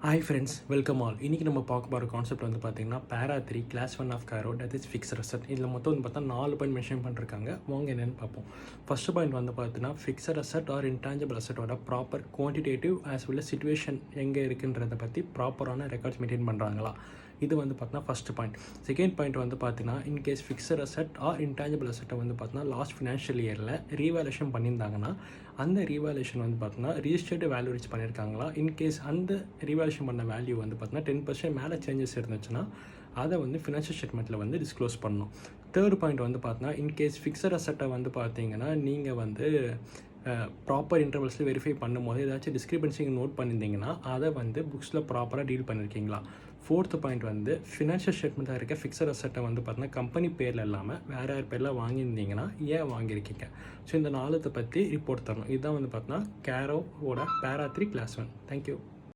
Hi friends, welcome all. இன்றைக்கி நம்ம பார்க்க போகிற கான்செப்ட் வந்து பார்த்திங்கன்னா பேரா 3 கிளாஸ் 1 ஆஃப் கேரோ, தட் இஸ் ஃபிக்ஸட் அசெட். இதில் மொத்தம் வந்து பார்த்தா 4 பாயிண்ட் மென்ஷன் பண்ணிருக்காங்க. வாங்க என்னென்னு பார்ப்போம். ஃபஸ்ட்டு பாயிண்ட் வந்து பார்த்தீங்கன்னா ஃபிக்ஸட் அசெட் ஆர் இன்டான்ஜிபிள் அசெட்டோட proper quantitative as well situation எங்கே இருக்குன்றதை பற்றி ப்ராப்பரான ரெக்கார்ட்ஸ் மெயின்டைன் பண்ணுறாங்களா, இது வந்து பார்த்தீங்கன்னா ஃபஸ்ட்டு பாயிண்ட். செகண்ட் பாயிண்ட் வந்து பார்த்தீங்கன்னா in case fixed asset or intangible அசெட்டை வந்து பார்த்தீங்கன்னா லாஸ்ட் ஃபினான்ஷியல் இயரில் ரீவேல்யூஷன் பண்ணியிருந்தாங்கன்னா அந்த ரீவேல்யூஷன் வந்து பார்த்தீங்கன்னா ரிஜிஸ்டர்டு வேல்யூ ரீச் பண்ணியிருக்காங்களா. இன்கேஸ் அந்த ரீவேல்யூஷன் பண்ண வேல்யூ வந்து பார்த்தீங்கன்னா 10% மேலே சேஞ்சஸ் இருந்துச்சுன்னா அதை வந்து ஃபினான்ஷியல் ஸ்டேட்மெண்ட்டில் வந்து டிஸ்க்ளோஸ் பண்ணணும். தேர்ட் பாயிண்ட் வந்து பார்த்தீங்கன்னா இன்கேஸ் ஃபிக்ஸட் அசெட்டை வந்து பார்த்தீங்கன்னா நீங்கள் வந்து ப்ராப்பர் இன்டர்வல்ஸில் வெரிஃபை பண்ணும்போது ஏதாச்சும் டிஸ்கிரிபன்சி நோட் பண்ணியிருந்தீங்கன்னா அதை வந்து புக்ஸில் ப்ராப்பராக டீல் பண்ணியிருக்கீங்களா. ஃபோர்த்து பாயிண்ட் வந்து ஃபினான்ஷியல் ஸ்டேட்மெண்ட்டாக இருக்க ஃபிக்ஸட் அசெட்டை வந்து பார்த்தீங்கன்னா கம்பெனி பேரில் இல்லாமல் வேறு யார் பேரில் வாங்கியிருந்தீங்கன்னா ஏன் வாங்கியிருக்கீங்க. ஸோ இந்த நாலத்தை பற்றி ரிப்போர்ட் தரணும். இதுதான் வந்து பார்த்தீங்கன்னா கேரோவோட பேரா 3 கிளாஸ் 1. தேங்க்யூ.